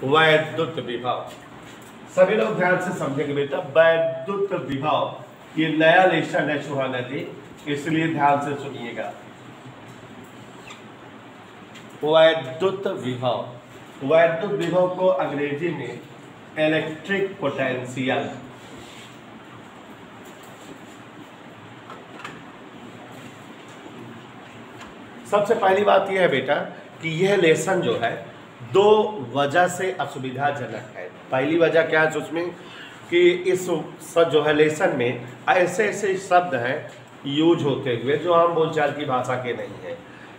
वैद्युत विभव। सभी लोग ध्यान से समझेंगे बेटा, वैद्युत विभव ये नया लेसन है सुहाना जी, इसलिए ध्यान से सुनिएगा। वैद्युत विभव, वैद्युत विभव को अंग्रेजी में इलेक्ट्रिक पोटेंशियल, सबसे पहली बात यह है बेटा कि यह लेसन जो है दो वजह से असुविधाजनक है। पहली वजह क्या है उसमें कि इस जो है लेसन में ऐसे ऐसे शब्द हैं यूज होते हुए जो आम बोलचाल की भाषा के नहीं है,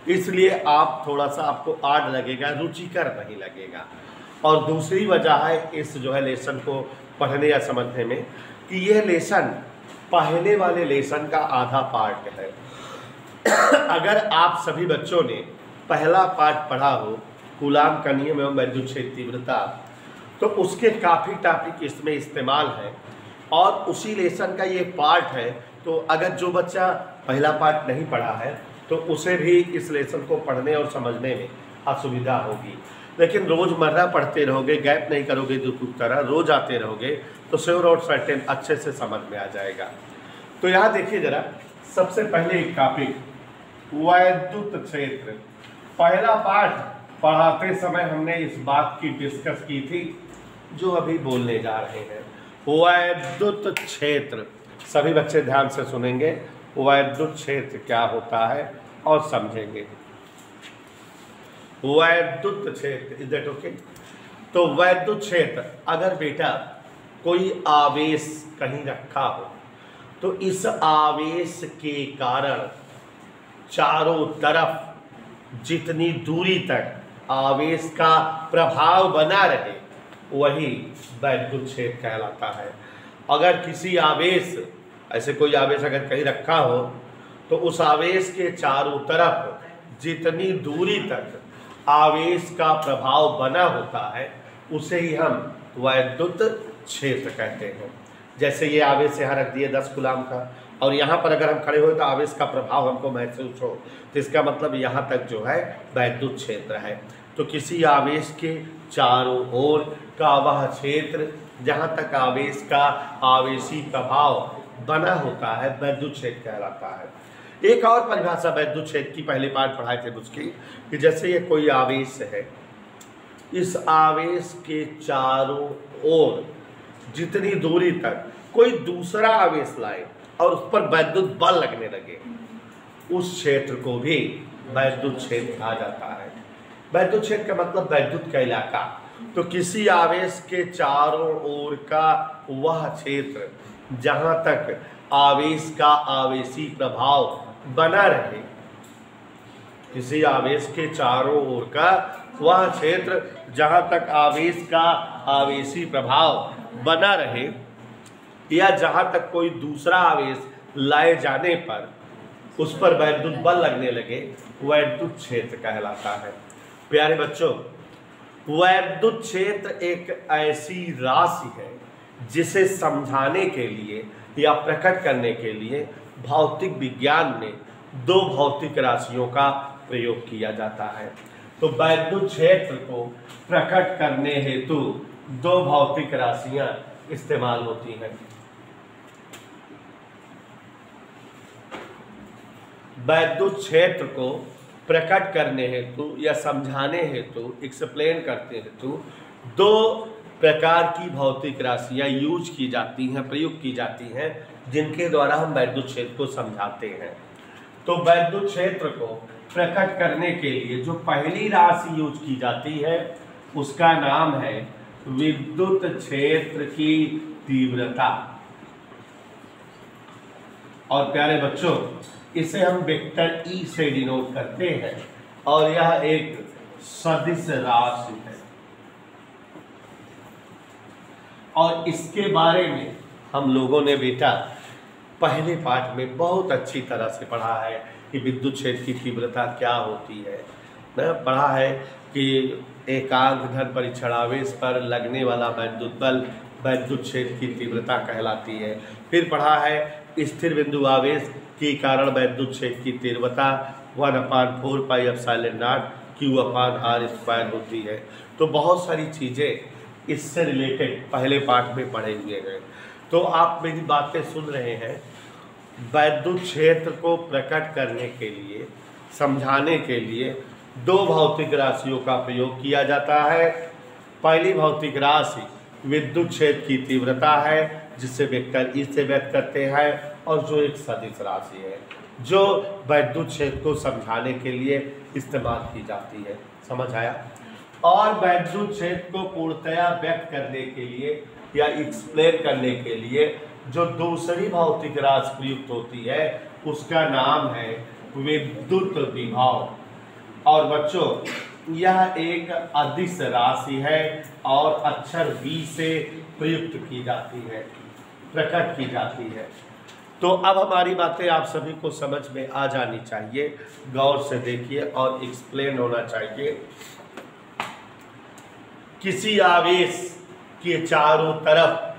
इसलिए आप थोड़ा सा आपको आड लगेगा, रुचिकर नहीं लगेगा। और दूसरी वजह है इस जो है लेसन को पढ़ने या समझने में कि यह लेसन पहले वाले लेसन का आधा पार्ट है। अगर आप सभी बच्चों ने पहला पार्ट पढ़ा हो कूलाम का नियम एवं वैद्युत क्षेत्र तीव्रता, तो उसके काफ़ी टॉपिक इसमें इस्तेमाल है और उसी लेसन का ये पार्ट है। तो अगर जो बच्चा पहला पार्ट नहीं पढ़ा है तो उसे भी इस लेसन को पढ़ने और समझने में असुविधा होगी, लेकिन रोज़मर्रा पढ़ते रहोगे, गैप नहीं करोगे, दूसरी तरह रोज आते रहोगे तो श्योर और सर्टेन अच्छे से समझ में आ जाएगा। तो यहाँ देखिए जरा, सबसे पहले एक टॉपिक वैद्युत क्षेत्र। पहला पाठ पढ़ाते समय हमने इस बात की डिस्कस की थी जो अभी बोलने जा रहे हैं। वैद्युत क्षेत्र, सभी बच्चे ध्यान से सुनेंगे, वैद्युत क्षेत्र क्या होता है और समझेंगे। वैद्युत क्षेत्र, इज दैट ओके? तो वैद्युत क्षेत्र, अगर बेटा कोई आवेश कहीं रखा हो तो इस आवेश के कारण चारों तरफ जितनी दूरी तक आवेश का प्रभाव बना रहे वही वैद्युत क्षेत्र कहलाता है। अगर किसी आवेश, ऐसे कोई आवेश अगर कहीं रखा हो तो उस आवेश के चारों तरफ जितनी दूरी तक आवेश का प्रभाव बना होता है उसे ही हम वैद्युत क्षेत्र कहते हैं। जैसे ये आवेश यहाँ रख दिए 10 कूलाम का, और यहाँ पर अगर हम खड़े हुए तो आवेश का प्रभाव हमको महसूस हो, तो इसका मतलब यहाँ तक जो है वैद्युत क्षेत्र है। तो किसी आवेश के चारों ओर का वह क्षेत्र जहाँ तक आवेश का आवेशी प्रभाव बना होता है वैद्युत क्षेत्र कहलाता है। एक और परिभाषा वैद्युत क्षेत्र की पहले पाठ पढ़ाए थे उसकी, कि जैसे ये कोई आवेश है, इस आवेश के चारों ओर जितनी दूरी तक कोई दूसरा आवेश लाए और उस पर वैद्युत बल लगने लगे, उस क्षेत्र को भी वैद्युत क्षेत्र कहा जाता है। वैद्युत क्षेत्र का मतलब वैद्युत का इलाका। तो किसी आवेश के चारों ओर का वह क्षेत्र जहाँ तक आवेश का आवेशी प्रभाव बना रहे, किसी आवेश के चारों ओर का वह क्षेत्र जहाँ तक आवेश का आवेशी प्रभाव बना रहे या जहाँ तक कोई दूसरा आवेश लाए जाने पर उस पर वैद्युत बल लगने लगे, वैद्युत क्षेत्र कहलाता है। प्यारे बच्चों, वैद्युत क्षेत्र एक ऐसी राशि है जिसे समझाने के लिए या प्रकट करने के लिए भौतिक विज्ञान में दो भौतिक राशियों का प्रयोग किया जाता है। तो वैद्युत क्षेत्र को प्रकट करने हेतु दो भौतिक राशियां इस्तेमाल होती हैं। वैद्युत क्षेत्र को प्रकट करने हेतु या समझाने हेतु, एक्सप्लेन करते हेतु दो प्रकार की भौतिक राशियां यूज की जाती हैं, प्रयुक्त की जाती हैं, जिनके द्वारा हम वैद्युत क्षेत्र को समझाते हैं। तो वैद्युत क्षेत्र को प्रकट करने के लिए जो पहली राशि यूज की जाती है उसका नाम है विद्युत क्षेत्र की तीव्रता। और प्यारे बच्चों, इसे हम वेक्टर ई से डिनोट करते हैं और यह एक सदिश राशि है। और इसके बारे में हम लोगों ने बेटा पहले पाठ में बहुत अच्छी तरह से पढ़ा है कि विद्युत क्षेत्र की तीव्रता क्या होती है। ना पढ़ा है कि एकांक धन परीक्षण आवेश पर लगने वाला वैद्युत बल वैद्युत क्षेत्र की तीव्रता कहलाती है। फिर पढ़ा है स्थिर बिंदु आवेश के कारण वैद्युत क्षेत्र की तीव्रता 1/4 पाई एप्सिलॉन नॉट Q/R² होती है। तो बहुत सारी चीज़ें इससे रिलेटेड पहले पार्ट में पढ़े हुए हैं। तो आप मेरी बातें सुन रहे हैं। वैद्युत क्षेत्र को प्रकट करने के लिए, समझाने के लिए दो भौतिक राशियों का प्रयोग किया जाता है। पहली भौतिक राशि विद्युत क्षेत्र की तीव्रता है, जिसे वेक्टर ई से व्यक्त करते हैं, और जो एक सदिश राशि है जो वैद्युत क्षेत्र को समझाने के लिए इस्तेमाल की जाती है। समझ आया? और वैद्युत क्षेत्र को पूर्णतया व्यक्त करने के लिए या एक्सप्लेन करने के लिए जो दूसरी भौतिक राशि प्रयुक्त होती है उसका नाम है विद्युत विभव। और बच्चों, यह एक अदिश राशि है और अक्षर V से प्रयुक्त की जाती है, प्रकट की जाती है। तो अब हमारी बातें आप सभी को समझ में आ जानी चाहिए, गौर से देखिए और एक्सप्लेन होना चाहिए। किसी आवेश के चारों तरफ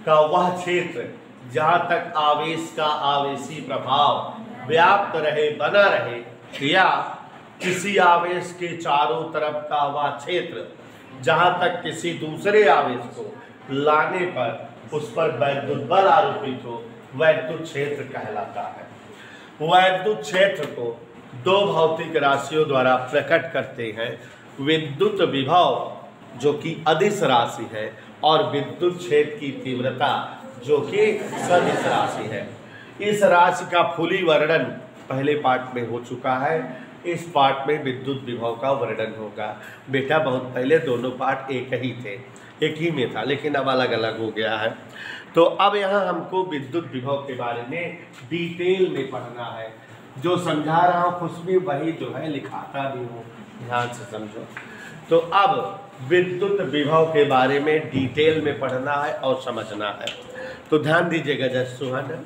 का वह क्षेत्र जहाँ तक आवेश का आवेशी प्रभाव व्याप्त रहे, बना रहे, या किसी आवेश के चारों तरफ का वह क्षेत्र जहाँ तक किसी दूसरे आवेश को लाने पर उस पर वैद्युत बल आरोपित हो, वैद्युत क्षेत्र कहलाता है। वैद्युत क्षेत्र को दो भौतिक राशियों द्वारा प्रकट करते हैं, विद्युत विभव जो कि अदिश राशि है और विद्युत क्षेत्र की तीव्रता जो कि सदिश राशि है। इस राशि का फुली वर्णन पहले पार्ट में हो चुका है। इस पार्ट में विद्युत विभव का वर्णन होगा। बेटा बहुत पहले दोनों पार्ट एक ही थे, एक ही में था, लेकिन अब अलग अलग हो गया है। तो अब यहाँ हमको विद्युत विभव के बारे में डिटेल में पढ़ना है। जो समझा रहा हूँ कुछ भी वही जो है लिखाता भी हूँ, ध्यान से समझो। तो अब विद्युत विभव के बारे में डिटेल में पढ़ना है और समझना है। तो ध्यान दीजिएगा जज सुहाना,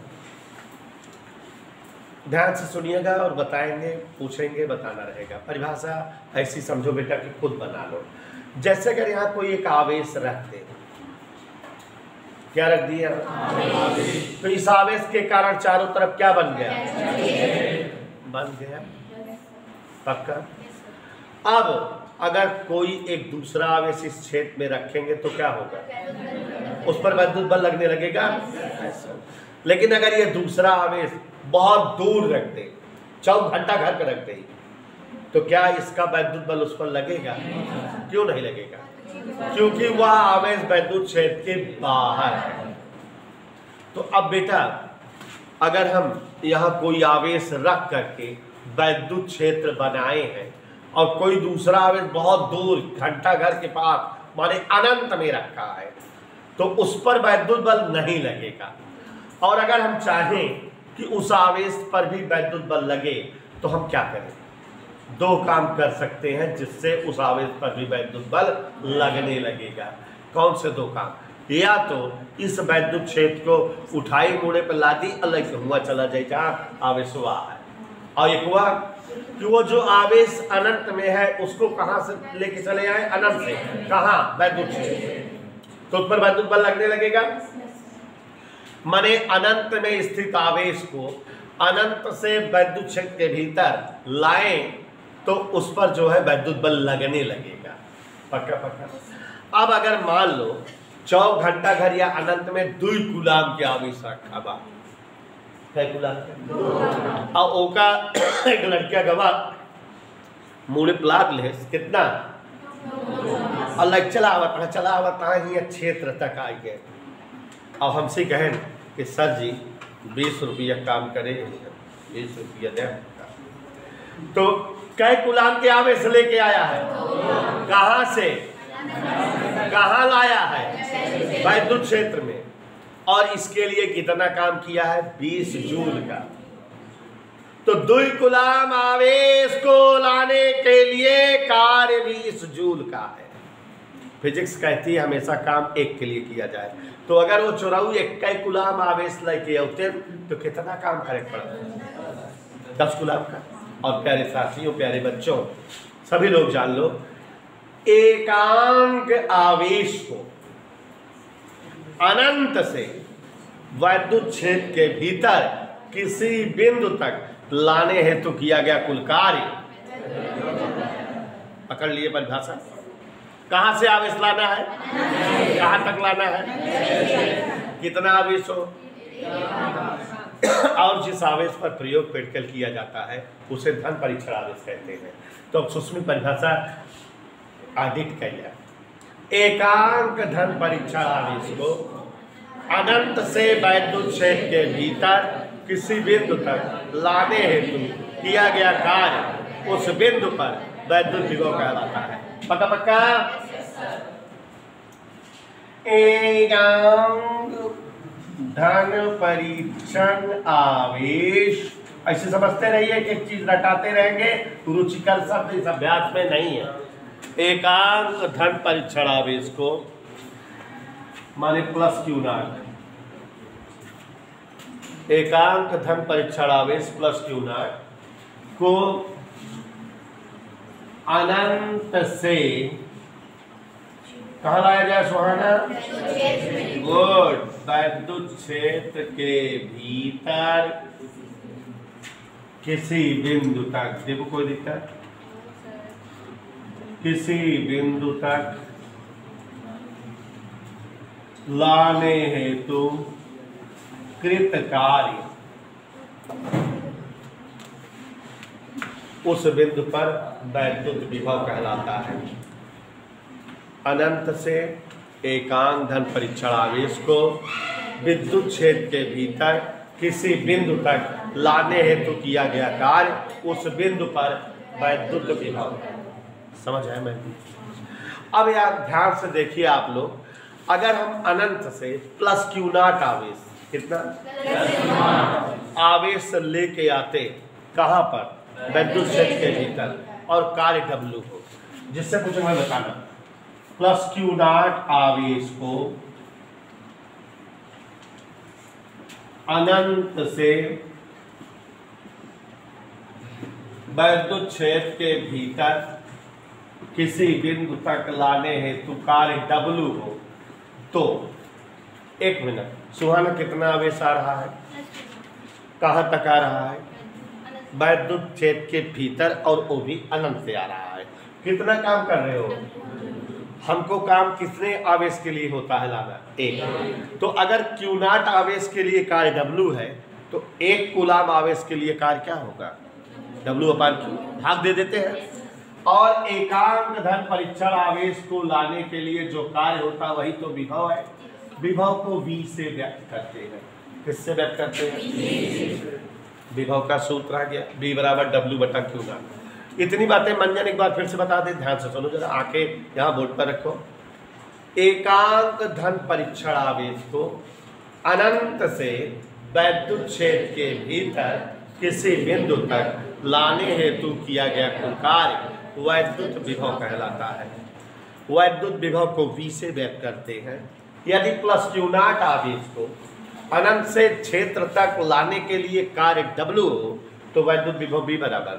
ध्यान से सुनिएगा और बताएंगे, पूछेंगे, बताना रहेगा। परिभाषा ऐसी समझो बेटा कि खुद बना लो। जैसे अगर यहाँ कोई एक आवेश रख दे, क्या रख दिया? तो इस आवेश के कारण चारों तरफ क्या बन गया? बन गया, पक्का। अब अगर कोई एक दूसरा आवेश इस क्षेत्र में रखेंगे तो क्या होगा? उस पर विद्युत बल लगने लगेगा। लेकिन अगर ये दूसरा आवेश बहुत दूर रख दे, 4 घंटा घर पे रख दे, तो क्या इसका वैद्युत बल उस पर लगेगा? क्यों नहीं लगेगा? क्योंकि वह आवेश वैद्युत क्षेत्र के बाहर है। तो अब बेटा अगर हम यहाँ कोई आवेश रख करके वैद्युत क्षेत्र बनाए हैं और कोई दूसरा आवेश बहुत दूर घंटा घर के पास माने अनंत में रखा है, तो उस पर वैद्युत बल नहीं लगेगा। और अगर हम चाहें कि उस आवेश पर भी वैद्युत बल लगे तो हम क्या करें? 2 काम कर सकते हैं जिससे उस आवेश पर भी वैद्युत बल लगने लगेगा। कौन से 2 काम? या तो इस वैद्युत क्षेत्र को उठाई मोड़े पर ला दी, अलग हुआ चला जाए जहाँ आवेश हुआ है, और एक हुआ कि वो जो आवेश अनंत में है उसको कहाँ से लेके चले आए? अनंत से। कहाँ? वैद्युत क्षेत्र। तो उस पर वैद्युत बल लगने लगेगा। माने अनंत में स्थित आवेश को अनंत से वैद्युत क्षेत्र के भीतर लाएं तो उस पर जो है वैद्युत बल लगने लगेगा। पक्का पक्का। अब अगर मान लो 4 घंटा घर या अनंत में 2 कूलाम के आवेश रखा बा, और ओका एक लड़किया गवा मुड़े प्लाट ले कितना अलग चलावता ही क्षेत्र तक आ गए। और हमसे कहें कि सर जी 20 रुपया काम करे, 20 रुपया दे, तो कै कूलाम के आवेश लेके आया है? कहाँ से? कहाँ लाया है? वैद्युत क्षेत्र में। और इसके लिए कितना काम किया है? 20 जूल का। तो 2 कूलाम आवेश को लाने के लिए कार्य 20 जूल का है। फिजिक्स कहती है हमेशा काम एक के लिए किया जाए। तो अगर वो 81 कूलाम आवेश लेके आते तो कितना काम करे पड़ता? 10 कूलाम का। और प्यारे साथियों, प्यारे बच्चों, सभी लोग जान लो, एकांक आवेश को अनंत से वैद्युत क्षेत्र के भीतर किसी बिंदु तक लाने हेतु किया गया कुल कार्य पकड़ लिए परिभाषा। कहाँ से आवेश लाना है, कहाँ तक लाना है, कितना आवेश हो, और जिस आवेश पर प्रयोग प्रैक्टिकल किया जाता है उसे धन परीक्षण आवेश कहते हैं। तो अब सुस्मी परिभाषा आदित कहिए, एकांक धन परीक्षण आवेश को अनंत से वैद्युत क्षेत्र के भीतर किसी बिंदु तक लाने हेतु किया गया कार्य उस बिंदु पर वैद्युत विभव कहलाता है। पक्का पक्का। एकांक धन परीक्षण आवेश ऐसे समझते रहिए कि एक चीज रटाते रहेंगे, रुचिकर शब्द इस अभ्यास में नहीं है। एकांक धन परीक्षण आवेश को माने प्लस क्यू नॉट, एकांक धन परीक्षण आवेश प्लस क्यू नॉट को अनंत से कहाँ लाया जाए सुहाना, गुड, वैद्युत क्षेत्र के भीतर किसी बिंदु तक, देखो कोई दिक्कत, किसी बिंदु तक लाने हेतु कृत कार्य उस बिंदु पर वैद्युत विभव कहलाता है। अनंत से एकांक धन परीक्षण आवेश को विद्युत क्षेत्र के भीतर किसी बिंदु तक लाने हेतु किया गया कार्य उस बिंदु पर वैद्युत विभव। समझ है मैं? अब यार ध्यान से देखिए आप लोग, अगर हम अनंत से प्लस क्यू नॉट आवेश, कितना आवेश लेके आते कहां पर, वैद्युत क्षेत्र के भीतर, और कार्य डब्ल्यू हो, जिससे कुछ मैं बताना, प्लस क्यू नॉट आवेश को अनंत से वैद्युत क्षेत्र के भीतर किसी बिंदु तक लाने हेतु कार्य डब्ल्यू हो, तो एक मिनट सुहाना कितना आवेश आ रहा है, कहां तक आ रहा है, वैद्युत क्षेत्र के भीतर, और वो भी अनंत से आ रहा है। कितना काम कर रहे हो, हमको काम कितने आवेश के लिए होता है लाना, एक। तो अगर क्यू नॉट आवेश के लिए कार्य डब्ल्यू है तो एक कूलाम आवेश के लिए कार्य क्या होगा, डब्ल्यू अपान क्यू, भाग दे देते हैं। और एकांक धन परीक्षण आवेश को लाने के लिए जो कार्य होता है वही तो विभव है। विभव को V से व्यक्त करते हैं। किससे व्यक्त करते हैं, विभव का सूत्र आ गया, V बराबर डब्ल्यू बटा क्यू नॉट। इतनी बातें मंजन एक बार फिर से बता दे, ध्यान से सुनो जरा, आंखें यहाँ बोर्ड पर रखो। एकांक धन परीक्षण आवेश को अनंत से वैद्युत क्षेत्र के भीतर किसी बिंदु तक लाने हेतु किया गया कार्य वैद्युत विभव कहलाता है। वैद्युत विभव को V से व्यक्त करते हैं। यदि प्लस क्यू नॉट आवेश को अनंत से क्षेत्र तक लाने के लिए कार्य W हो तो वैद्युत विभव V बराबर।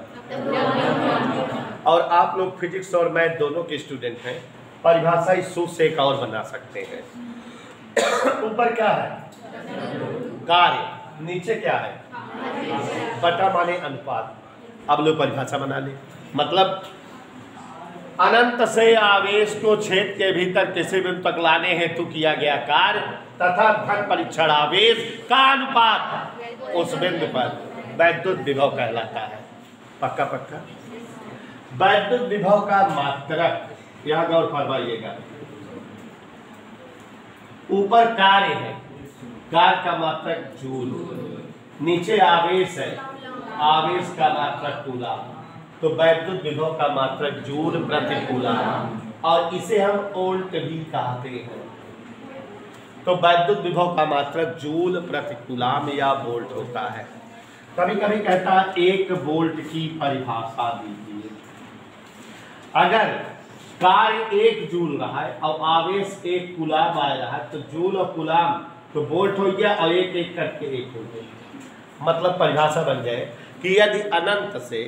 और आप लोग फिजिक्स और मैथ दोनों के स्टूडेंट हैं, परिभाषा इस सूत्र से एक और बना सकते हैं। ऊपर क्या है, कार्य, नीचे क्या है, बटा माने अनुपात। अब लोग परिभाषा बना ले, मतलब अनंत से आवेश को क्षेत्र के भीतर किसी बिंदु तक लाने हेतु किया गया कार्य तथा धन परीक्षण आवेश का अनुपात उस बिंदु पर वैद्युत विभव कहलाता है। पक्का पक्का। वैद्युत विभव का मात्रक, यहां गौर फरमाइएगा, ऊपर कार्य है, कार्य का मात्रक जूल, नीचे आवेश है, आवेश का मात्रक कूलाम, तो वैद्युत विभव का मात्रक जूल प्रति कूलाम, और इसे हम वोल्ट भी कहते हैं। तो वैद्युत विभव का मात्रक जूल प्रति कूलाम या वोल्ट होता है। कभी कभी कहता है 1 वोल्ट की परिभाषा दीजिए। अगर कार्य 1 जूल रहा है और आवेश 1 कूलाम आ रहा है तो जूल और कूलाम तो वोल्ट हो गया, और एक एक करके 1 हो गया। मतलब परिभाषा बन जाए कि यदि अनंत से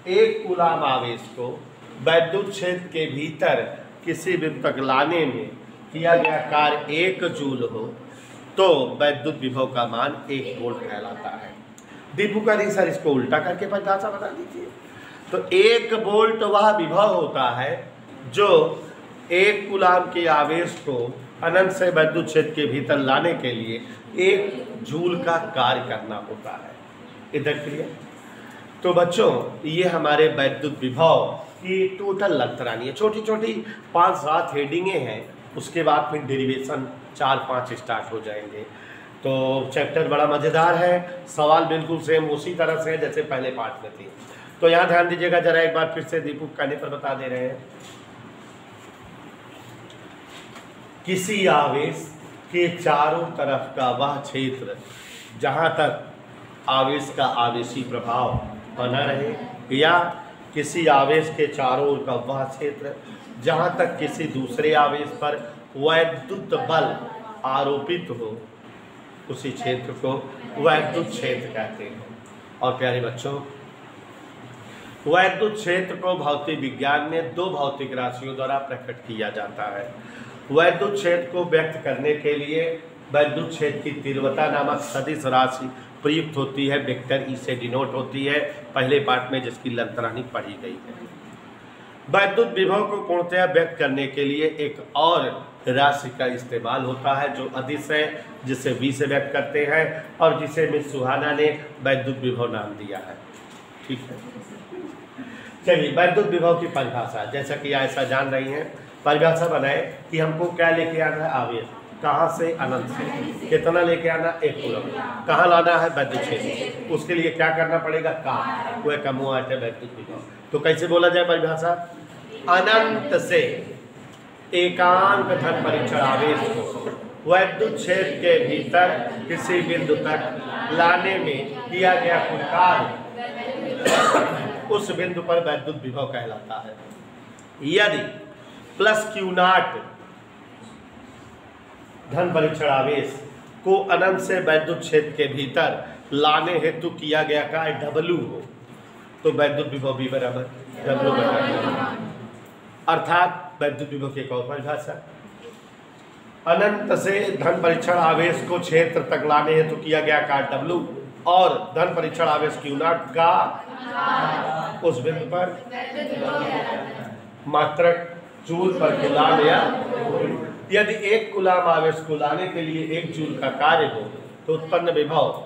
1 कूलाम आवेश को वैद्युत क्षेत्र के भीतर किसी बिंदु तक लाने में किया गया कार्य 1 जूल हो तो वैद्युत विभव का मान 1 वोल्ट कहलाता है। दीपू का सर इसको उल्टा करके परिभाषा बता दीजिए। तो 1 वोल्ट वह विभव होता है जो 1 कूलाम के आवेश को अनंत से वैद्युत क्षेत्र के भीतर लाने के लिए 1 जूल का कार्य करना होता है। इधर क्लियर? तो बच्चों ये हमारे वैद्युत विभव की टोटल लंतरानी है। छोटी छोटी 5-7 हेडिंगें हैं, उसके बाद फिर डेरिवेशन 4-5 स्टार्ट हो जाएंगे। तो चैप्टर बड़ा मज़ेदार है, सवाल बिल्कुल सेम उसी तरह से है जैसे पहले पार्ट में थी। तो यहाँ ध्यान दीजिएगा जरा एक बार फिर से, दीपू कहने पर बता दे रहे हैं। किसी आवेश के चारों तरफ का वह क्षेत्र जहाँ तक आवेश का आवेशी प्रभाव बना रहे, या किसी आवेश के चारों ओर का वह क्षेत्र जहाँ तक किसी दूसरे आवेश पर वैद्युत बल आरोपित हो, उसी क्षेत्र को वैद्युत क्षेत्र कहते हैं। और प्यारे बच्चों, वैद्युत क्षेत्र को भौतिक विज्ञान में 2 भौतिक राशियों द्वारा प्रकट किया जाता है। वैद्युत क्षेत्र को व्यक्त करने के लिए वैद्युत क्षेत्र की तीव्रता नामक सदिश राशि प्रयुक्त होती है, वेक्टर ई से डिनोट होती है, पहले पार्ट में जिसकी लंतरानी पढ़ी गई है। वैद्युत विभव को पूर्णतया व्यक्त करने के लिए एक और राशि का इस्तेमाल होता है जो अदिश है, जिसे V से व्यक्त करते हैं और जिसे मिस सुहाना ने वैद्युत विभव नाम दिया है। ठीक है, चलिए वैद्युत विभव की परिभाषा, जैसा कि ऐसा जान रही हैं, परिभाषा बनाए कि हमको क्या लेके आना है, आवेश कहाँ से, अनंत से। कितना लेके आना, 1 कूलम। कहाँ लाना है, वैद्युत क्षेत्र। उसके लिए क्या करना पड़ेगा, काम, वह कम हुआ है वैद्युत विभव। तो कैसे बोला जाए परिभाषा, अनंत से एकांक धन परीक्षण आवेश को वैद्युत क्षेत्र के भीतर किसी बिंदु तक लाने में किया गया कुल कार्य उस बिंदु पर वैद्युत विभव कहलाता है। यदि प्लस Q0 धन परीक्षण आवेश को अनंत से वैद्युत क्षेत्र के भीतर लाने हेतु किया गया कार्य W हो, तो वैद्युत विभव भी बराबर W बराबर, अर्थात वैद्युत विभव की एक और परिभाषा, अनंत से धन परीक्षण आवेश को क्षेत्र तक लाने हेतु किया गया कार्य W और धन परीक्षण आवेश Q0 का उस बिंदु पर मात्रक जूल पर किलाम, या यदि 1 कूलाम आवेश को लाने के लिए 1 जूल का कार्य हो तो उत्पन्न विभव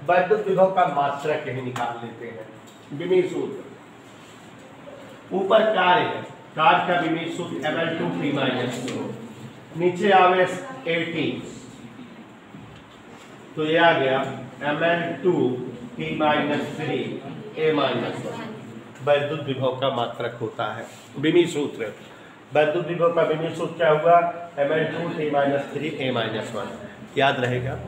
वैद्युत विभव का मात्रक यही निकाल लेते हैं। विमीय सूत्र ऊपर कार्य है, कार्य का विमीय सूत्र ml2T-2, नीचे आवेश 80, तो ये आ गया ml2T-3 वैद्युत विभव का मात्रक होता है। विमीय सूत्र, वैद्युत विभव का विमीय सूत्र क्या हुआ, ml2T-3 याद रहेगा।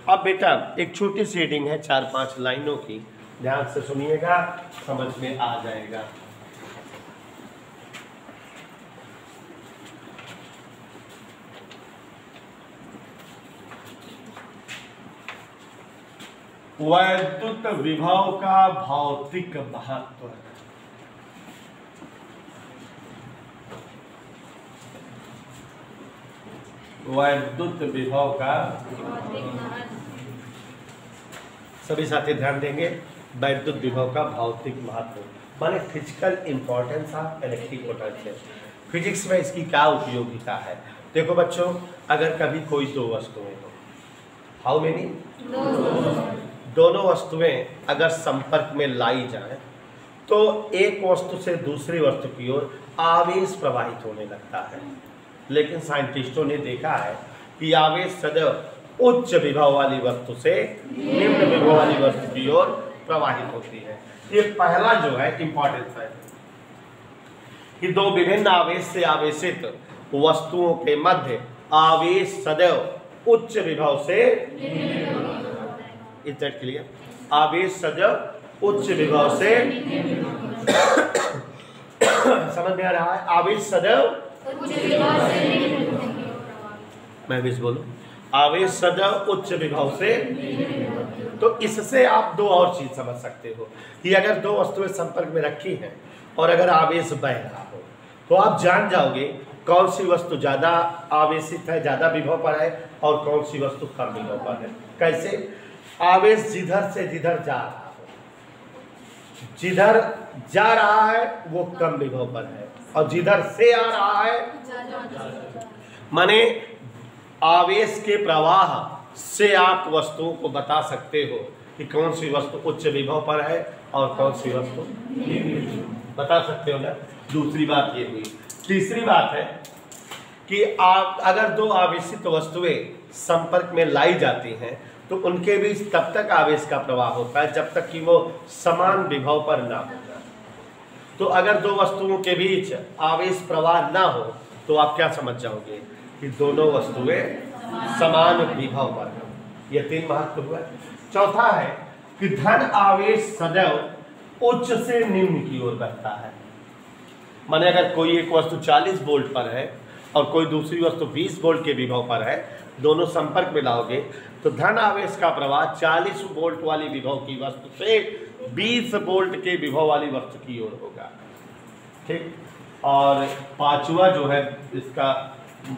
अब बेटा एक छोटी सी हेडिंग है 4-5 लाइनों की, ध्यान से सुनिएगा, समझ में आ जाएगा। वैद्युत विभव का भौतिक महत्व। वैद्युत विभव का, सभी साथी ध्यान देंगे, वैद्युत विभव का भौतिक महत्व माने physical importance of electric potential. Physics में इसकी क्या उपयोगिता है। देखो बच्चों, अगर कभी कोई 2 वस्तुएं हो, हाउ मेनी, दोनों वस्तुएं अगर संपर्क में लाई जाए तो एक वस्तु से दूसरी वस्तु की ओर आवेश प्रवाहित होने लगता है। लेकिन साइंटिस्टों ने देखा है कि आवेश सदैव उच्च विभव वाली वस्तु से निम्न विभव वाली वस्तु की ओर प्रवाहित होती है। ये पहला जो है इंपॉर्टेंस है कि 2 विभिन्न आवेश से आवेशित वस्तुओं के मध्य आवेश सदैव उच्च विभव से, इज दैट क्लियर, आवेश सदैव उच्च विभव से समझ में आ रहा है, आवेश सदैव, मैं भी बोलूं, आवेश सदैव उच्च विभव से। तो इससे आप 2 और चीज समझ सकते हो कि अगर 2 वस्तुएं संपर्क में रखी हैं और अगर आवेश बह रहा हो तो आप जान जाओगे कौन सी वस्तु ज्यादा आवेशित है, ज्यादा विभव पर है, और कौन सी वस्तु कम विभव पर है। कैसे, आवेश जिधर से जिधर जा रहा हो जिधर जा रहा है वो कम विभव पर है और जिधर से आ रहा है माने आवेश के प्रवाह से आप वस्तुओं को बता सकते हो कि कौन सी वस्तु उच्च विभव पर है और कौन सी वस्तु बता सकते हो ना। दूसरी बात ये हुई। तीसरी बात है कि आप अगर दो आवेशित वस्तुएं संपर्क में लाई जाती हैं तो उनके बीच तब तक आवेश का प्रवाह होता है जब तक कि वो समान विभव पर ना हो जाए। तो अगर दो वस्तुओं के बीच आवेश प्रवाह ना हो तो आप क्या समझ जाओगे कि दोनों वस्तुएं समान विभव पर हैं। यह 3 महत्व हुआ। चौथा है कि धन आवेश सदैव उच्च से निम्न की ओर बढ़ता है। माने अगर कोई एक वस्तु 40 वोल्ट पर है और कोई दूसरी वस्तु 20 वोल्ट के विभव पर है, दोनों संपर्क में लाओगे तो धन आवेश का प्रवाह 40 वोल्ट वाली विभव की वस्तु से 20 वोल्ट के विभव वाली वस्तु की ओर होगा। ठीक। और पांचवा जो है इसका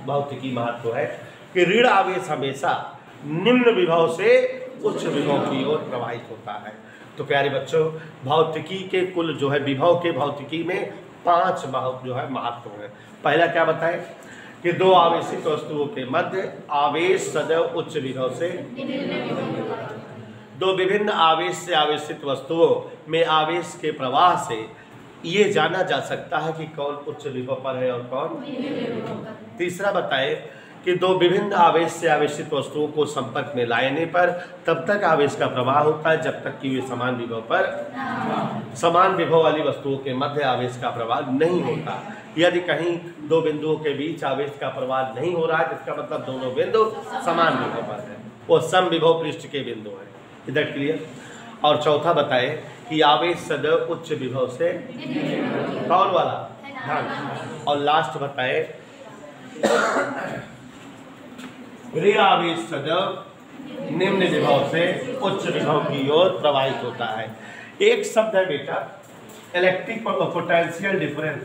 भौतिकी महत्व है कि ऋण आवेश हमेशा निम्न विभव से उच्च विभव की ओर प्रवाहित होता है। तो प्यारे बच्चों, भौतिकी के कुल जो है विभव के भौतिकी में 5 जो है महत्व है। पहला क्या बताएं कि दो आवेशित वस्तुओं के मध्य आवेश सदैव उच्च विभव से, दो विभिन्न आवेश से आवेशित वस्तुओं में आवेश के प्रवाह से ये जाना जा सकता है कि कौन उच्च विभव पर है और कौन। तीसरा बताए कि दो विभिन्न आवेश से आवेशित वस्तुओं को संपर्क में लाने पर तब तक आवेश का प्रवाह होता है जब तक कि वे समान विभव पर, समान विभव वाली वस्तुओं के मध्य आवेश का प्रवाह नहीं होता। यदि कहीं दो बिंदुओं के बीच आवेश का प्रवाह नहीं हो रहा है जिसका मतलब दोनों बिंदु समान विभव पर है, वो सम विभव पृष्ठ के बिंदु हैं। इधर क्लियर। और चौथा बताए कि आवेश सदैव उच्च विभव से, कौन वाला, धन। और लास्ट बताए ऋण आवेश सदैव निम्न विभव से उच्च विभव की ओर प्रवाहित होता है। एक शब्द है बेटा इलेक्ट्रिक पोटेंशियल डिफरेंस,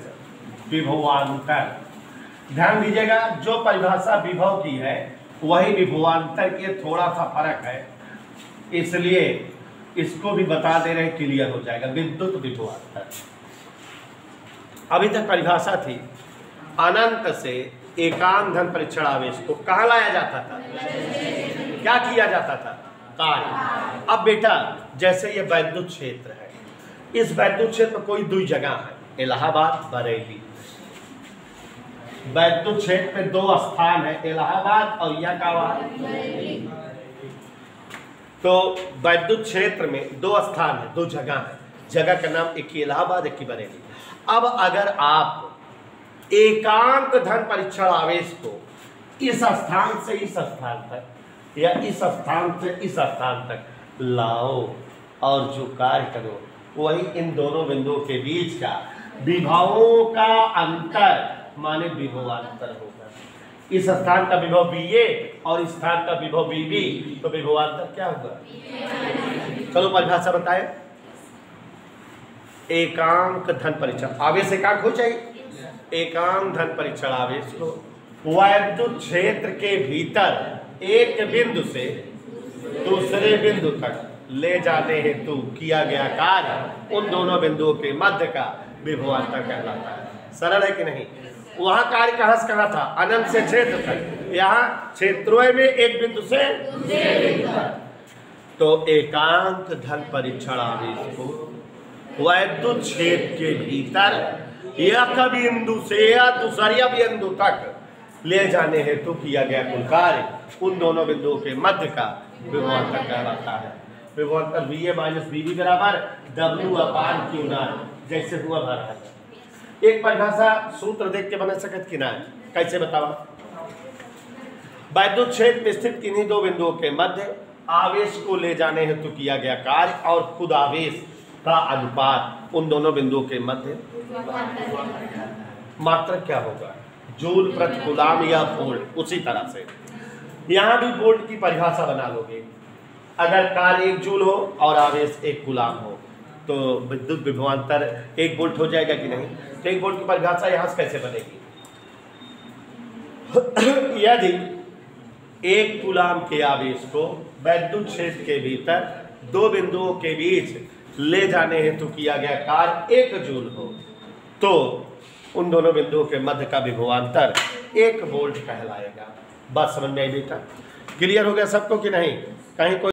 विभवांतर। ध्यान दीजिएगा, जो परिभाषा विभव की है वही विभवांतर के थोड़ा सा फर्क है, इसलिए इसको भी बता दे रहे, क्लियर हो जाएगा। विद्युत विभवांतर अभी तक परिभाषा थी अनंत से एकांक धन परीक्षण आवेश को कहाँ लाया जाता था, क्या किया जाता था, कार्य। अब बेटा जैसे ये वैद्युत क्षेत्र है, इस वैद्युत क्षेत्र में कोई 2 जगह है, इलाहाबाद, बरेली। वैद्युत क्षेत्र में 2 स्थान है, इलाहाबाद और यह का। तो वैद्युत क्षेत्र में 2 स्थान है, 2 जगह है। जगह का नाम एक इलाहाबाद, एक बरेली। अब अगर आप एकांक धन परीक्षण आवेश को इस स्थान से इस स्थान तक या इस स्थान से इस स्थान तक लाओ और जो कार्य करो वही इन दोनों बिंदुओं के बीच का विभवों का अंतर माने विभवांतर होगा। इस स्थान का विभव BA और इस स्थान का विभव BB, तो विभवांतर क्या होगा। चलो परिभाषा बताए। एकांक धन परीक्षण आवेश एकांक हो चाहिए। एकांक धन परीक्षण आवेश को वैद्युत क्षेत्र के भीतर एक बिंदु से दूसरे बिंदु तक ले जाने हेतु किया गया कार्य उन दोनों बिंदुओं के मध्य का विभवांतर कहलाता है। सरल है कि नहीं। वहां कार्य कहां से कहां था, अनंत से क्षेत्र तक। यहाँ क्षेत्रों में एक बिंदु से दूसरे बिंदु तक। तो एकांक धन परीक्षण आवेश को वैद्युत क्षेत्र के भीतर एक बिंदु से या दूसरे बिंदु तक ले जाने हेतु किया गया कुल कार्य उन दोनों बिंदुओं के मध्य का विभवांतर कहलाता है। विभवांतर VA माइनस BB बराबर W/Q0 जैसे हुआ भरा। एक परिभाषा सूत्र देख के बना सकत कि ना, कैसे बताओ। वैद्युत क्षेत्र में स्थित किन्हीं 2 बिंदुओं के मध्य आवेश को ले जाने हेतु किया गया कार्य और खुद आवेश का अनुपात उन दोनों बिंदुओं के मध्य मात्रा क्या होगा, जूल प्रति कूलम या वोल्ट। उसी तरह से यहाँ भी वोल्ट की परिभाषा बना लोगे। अगर कार्य 1 जूल हो और आवेश 1 कूलम हो तो विद्युत विभवांतर 1 वोल्ट हो जाएगा कि नहीं। तो 1 वोल्ट की परिभाषा यहाँ से कैसे बनेगी। यदि 1 कूलम के आवेश को वैद्युत क्षेत्र के भीतर 2 बिंदुओं के बीच ले जाने हेतु किया गया कार्य 1 जूल हो तो उन दोनों बिंदुओं के मध्य का विभवांतर 1 वोल्ट कहलाएगा। बात समझ में आई बेटा? क्लियर हो गया सबको कि नहीं? कहीं कोई